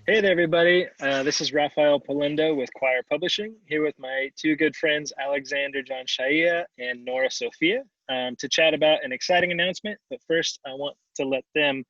Hey there, everybody. This is Rafael Polindo with Quoir Publishing, here with my two good friends, Alexander John Shaia and Nora Sophia, to chat about an exciting announcement. But first, I want to let them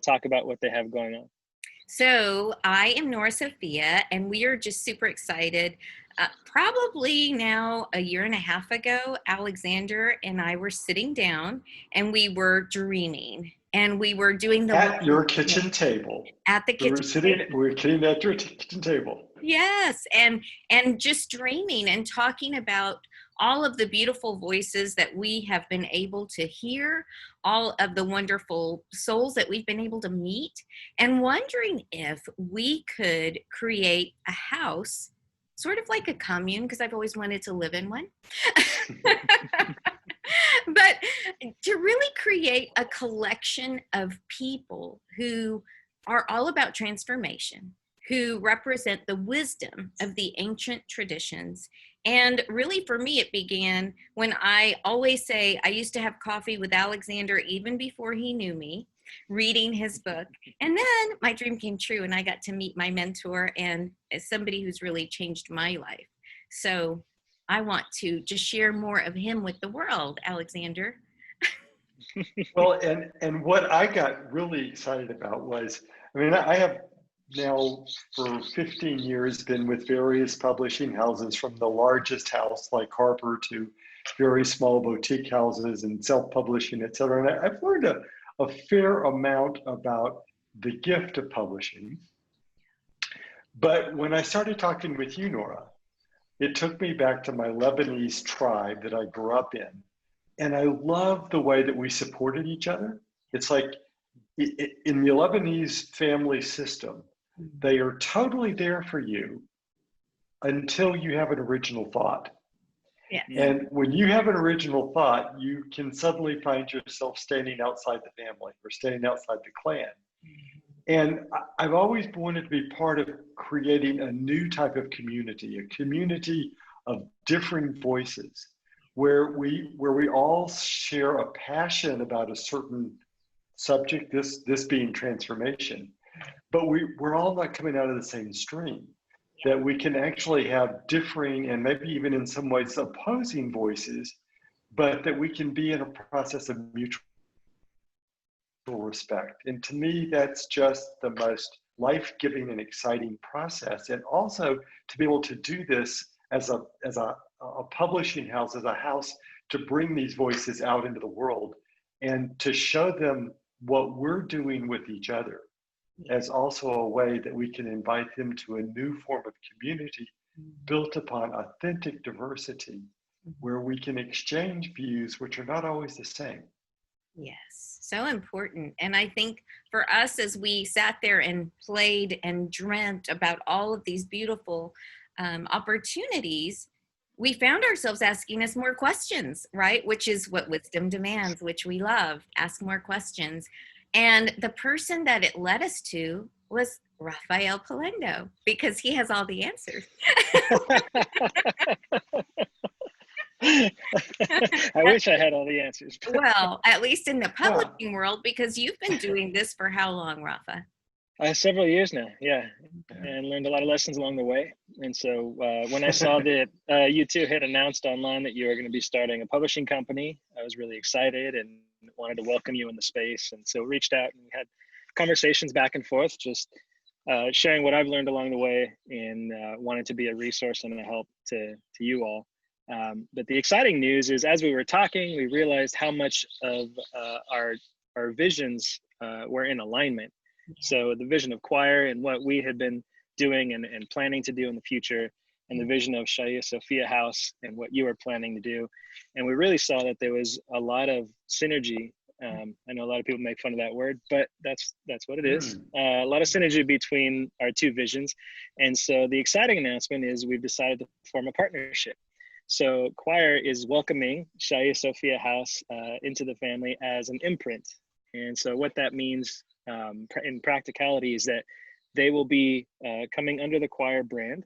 talk about what they have going on. So I am Nora Sophia, and we are just super excited. Probably now a year and a half ago, Alexander and I were sitting down and we were dreaming. And we were doing the At your kitchen table. at the We were kitchen sitting, table. we were sitting at your kitchen table. Yes, and just dreaming and talking about all of the beautiful voices that we have been able to hear, all of the wonderful souls that we've been able to meet, and wondering if we could create a house, sort of like a commune, because I've always wanted to live in one. But to really create a collection of people who are all about transformation, who represent the wisdom of the ancient traditions. And really, for me, it began when I always say I used to have coffee with Alexander even before he knew me, reading his book. And then my dream came true, and I got to meet my mentor and as somebody who's really changed my life. So I want to just share more of him with the world, Alexander. Well, and what I got really excited about was, I have now for 15 years been with various publishing houses, from the largest house like Harper to very small boutique houses and self-publishing, et cetera. And I've learned a fair amount about the gift of publishing. But when I started talking with you, Nora, it took me back to my Lebanese tribe that I grew up in. And I love the way that we supported each other. It's like in the Lebanese family system, they are totally there for you until you have an original thought. Yes. And when you have an original thought, you can suddenly find yourself standing outside the family or standing outside the clan. And I've always wanted to be part of creating a new type of community, a community of differing voices, where we all share a passion about a certain subject, this being transformation, but we're all not coming out of the same stream, that we can actually have differing and maybe even in some ways opposing voices, but that we can be in a process of mutual respect. And to me, that's just the most life-giving and exciting process. And also to be able to do this as a publishing house, as a house, to bring these voices out into the world and to show them what we're doing with each other as also a way that we can invite them to a new form of community built upon authentic diversity, where we can exchange views which are not always the same. Yes, so important. And I think for us, as we sat there and played and dreamt about all of these beautiful opportunities, we found ourselves asking us more questions, right? Which is what wisdom demands, which we love. Ask more questions. And the person that it led us to was Rafael Polindo, because he has all the answers. I wish I had all the answers. Well, at least in the publishing world, because you've been doing this for how long, Rafa? Several years now, yeah, and learned a lot of lessons along the way. And so when I saw that you two had announced online that you were going to be starting a publishing company, I was really excited and wanted to welcome you in the space. And so reached out and had conversations back and forth, just sharing what I've learned along the way, and wanted to be a resource and a help to you all. But the exciting news is, as we were talking, we realized how much of our visions were in alignment. So the vision of Quoir and what we had been doing and planning to do in the future, and the vision of Shaia-Sophia House and what you were planning to do. And we really saw that there was a lot of synergy. I know a lot of people make fun of that word, but that's what it is. A lot of synergy between our two visions. And so the exciting announcement is we've decided to form a partnership. So Quoir is welcoming Shaia-Sophia House into the family as an imprint. And so what that means in practicality is that they will be coming under the Quoir brand,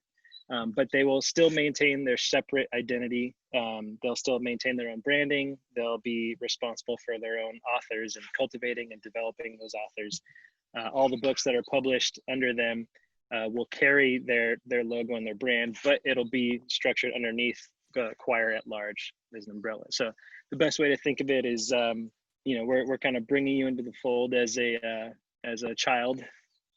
but they will still maintain their separate identity. They'll still maintain their own branding. They'll be responsible for their own authors and cultivating and developing those authors. All the books that are published under them will carry their logo and their brand, but it'll be structured underneath Quoir at large as an umbrella. So the best way to think of it is, we're kind of bringing you into the fold as a child,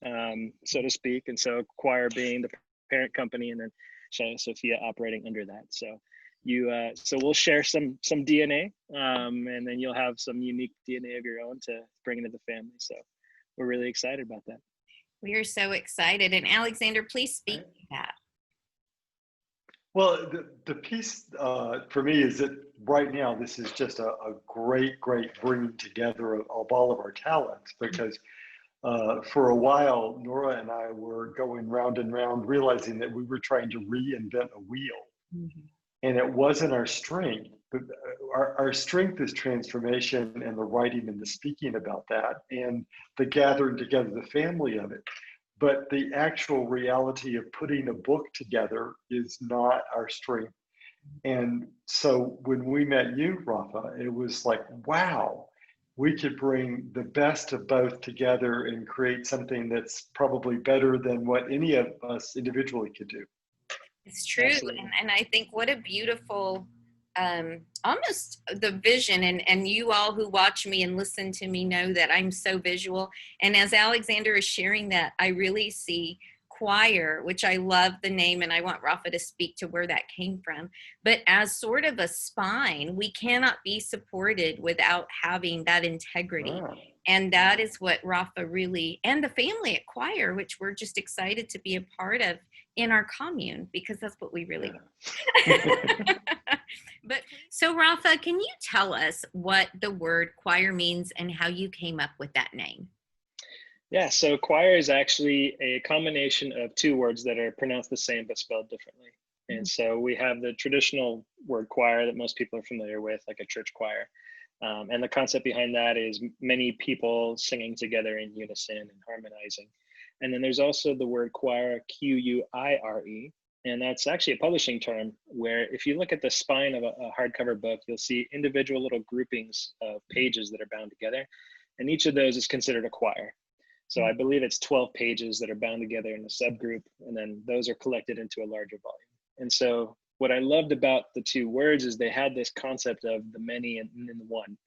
so to speak. And so Quoir being the parent company, and then Shaia-Sophia operating under that. So so we'll share some DNA, and then you'll have some unique DNA of your own to bring into the family. So we're really excited about that. We are so excited. And Alexander, please speak to that. Well, the piece for me is that right now this is just a great bringing together of all of our talents, because for a while, Nora and I were going round and round, realizing that we were trying to reinvent a wheel. Mm-hmm. And it wasn't our strength, but our strength is transformation and the writing and the speaking about that and the gathering together, the family of it. But the actual reality of putting a book together is not our strength. And so when we met you, Rafa, it was like, wow, we could bring the best of both together and create something that's probably better than what any of us individually could do. It's true. And I think what a beautiful, almost the vision, and you all who watch me and listen to me know that I'm so visual. And as Alexander is sharing that, I really see Quoir, which I love the name, and I want Rafa to speak to where that came from. But as sort of a spine, we cannot be supported without having that integrity. Wow. And that is what Rafa really, and the family at Quoir, which we're just excited to be a part of in our commune, because that's what we really want. But so Rafa, can you tell us what the word Quoir means and how you came up with that name? Yeah, so Quoir is actually a combination of two words that are pronounced the same but spelled differently. And so we have the traditional word choir that most people are familiar with, like a church choir. And the concept behind that is many people singing together in unison and harmonizing. And then there's also the word Quoir, Quire, and that's actually a publishing term where if you look at the spine of a hardcover book, you'll see individual little groupings of pages that are bound together. And each of those is considered a choir. So I believe it's 12 pages that are bound together in a subgroup, and then those are collected into a larger volume. And so what I loved about the two words is they had this concept of the many and the one.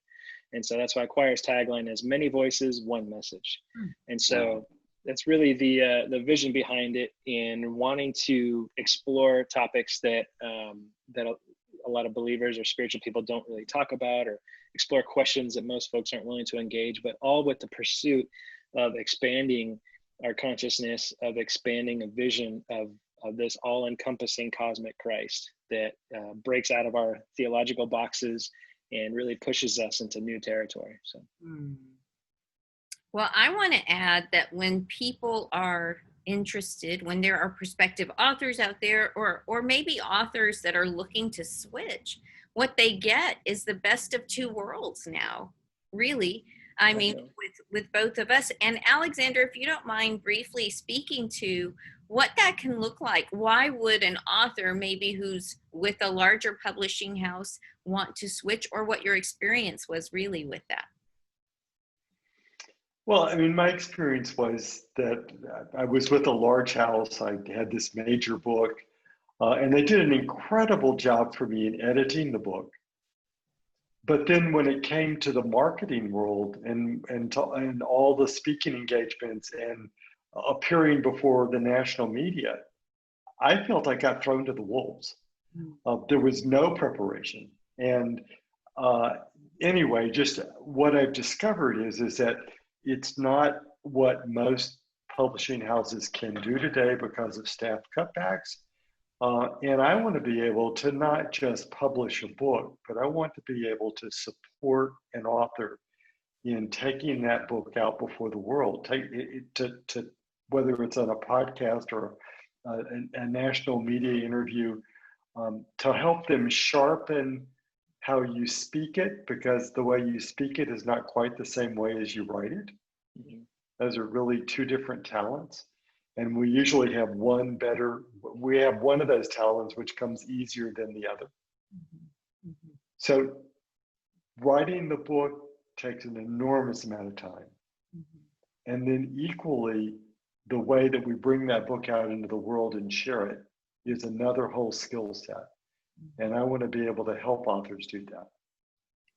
And so that's why Quoir's tagline is many voices, one message. And so that's really the vision behind it, in wanting to explore topics that that a lot of believers or spiritual people don't really talk about, or explore questions that most folks aren't willing to engage, but all with the pursuit of expanding our consciousness, of expanding a vision of this all-encompassing cosmic Christ that breaks out of our theological boxes and really pushes us into new territory. So. Well, I want to add that when people are interested, when there are prospective authors out there, or maybe authors that are looking to switch, what they get is the best of two worlds now, really. I mean, with both of us. And Alexander, if you don't mind briefly speaking to what that can look like, why would an author maybe who's with a larger publishing house want to switch, or what your experience was really with that? Well, I mean, my experience was that I was with a large house. I had this major book, and they did an incredible job for me in editing the book. But then when it came to the marketing world and all the speaking engagements and appearing before the national media, I felt I got thrown to the wolves. There was no preparation. And anyway, just what I've discovered is that it's not what most publishing houses can do today because of staff cutbacks. And I want to be able to not just publish a book, but I want to be able to support an author in taking that book out before the world, take it to whether it's on a podcast or a national media interview, to help them sharpen how you speak it, because the way you speak it is not quite the same way as you write it. Those are really two different talents. And we usually have one of those talents which comes easier than the other. So writing the book takes an enormous amount of time. And then equally, the way that we bring that book out into the world and share it is another whole skill set. And I want to be able to help authors do that.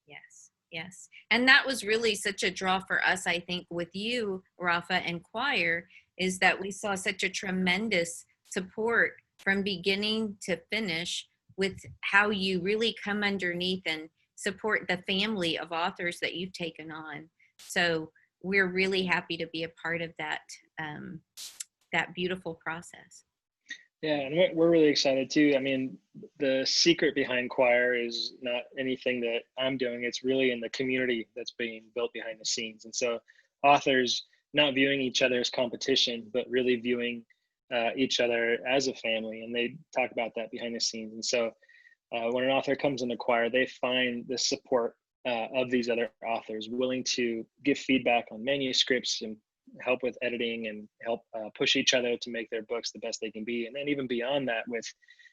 Yes, yes. And that was really such a draw for us, I think, with you, Rafa, and Quoir, is that we saw such a tremendous support from beginning to finish with how you really come underneath and support the family of authors that you've taken on. So we're really happy to be a part of that, that beautiful process. Yeah, and we're really excited too. I mean, the secret behind Quoir is not anything that I'm doing. It's really in the community that's being built behind the scenes. And so authors not viewing each other as competition, but really viewing each other as a family. And they talk about that behind the scenes. And so when an author comes into Quoir, they find the support of these other authors willing to give feedback on manuscripts and help with editing and help push each other to make their books the best they can be. And then even beyond that with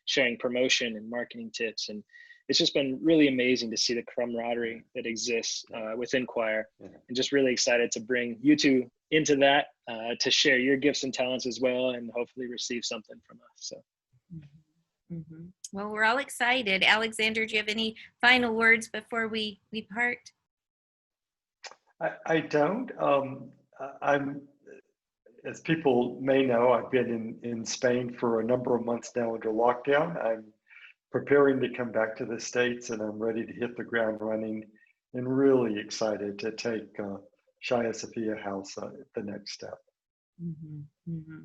sharing promotion and marketing tips. And it's just been really amazing to see the camaraderie that exists within Quoir, and just really excited to bring you two into that to share your gifts and talents as well, and hopefully receive something from us. So. Mm-hmm. Well, we're all excited. Alexander, do you have any final words before we part? I don't. I'm, as people may know, I've been in Spain for a number of months now under lockdown. I'm preparing to come back to the States, and I'm ready to hit the ground running, and really excited to take Shaia-Sophia House the next step. Mm-hmm. Mm-hmm.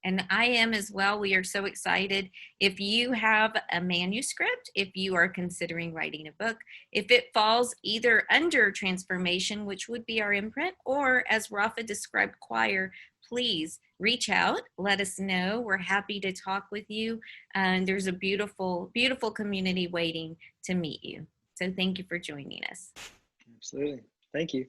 And I am as well. We are so excited. If you have a manuscript, if you are considering writing a book, if it falls either under transformation, which would be our imprint, or as Rafa described, Quoir, please reach out. Let us know. We're happy to talk with you. And there's a beautiful, beautiful community waiting to meet you. So thank you for joining us. Absolutely. Thank you.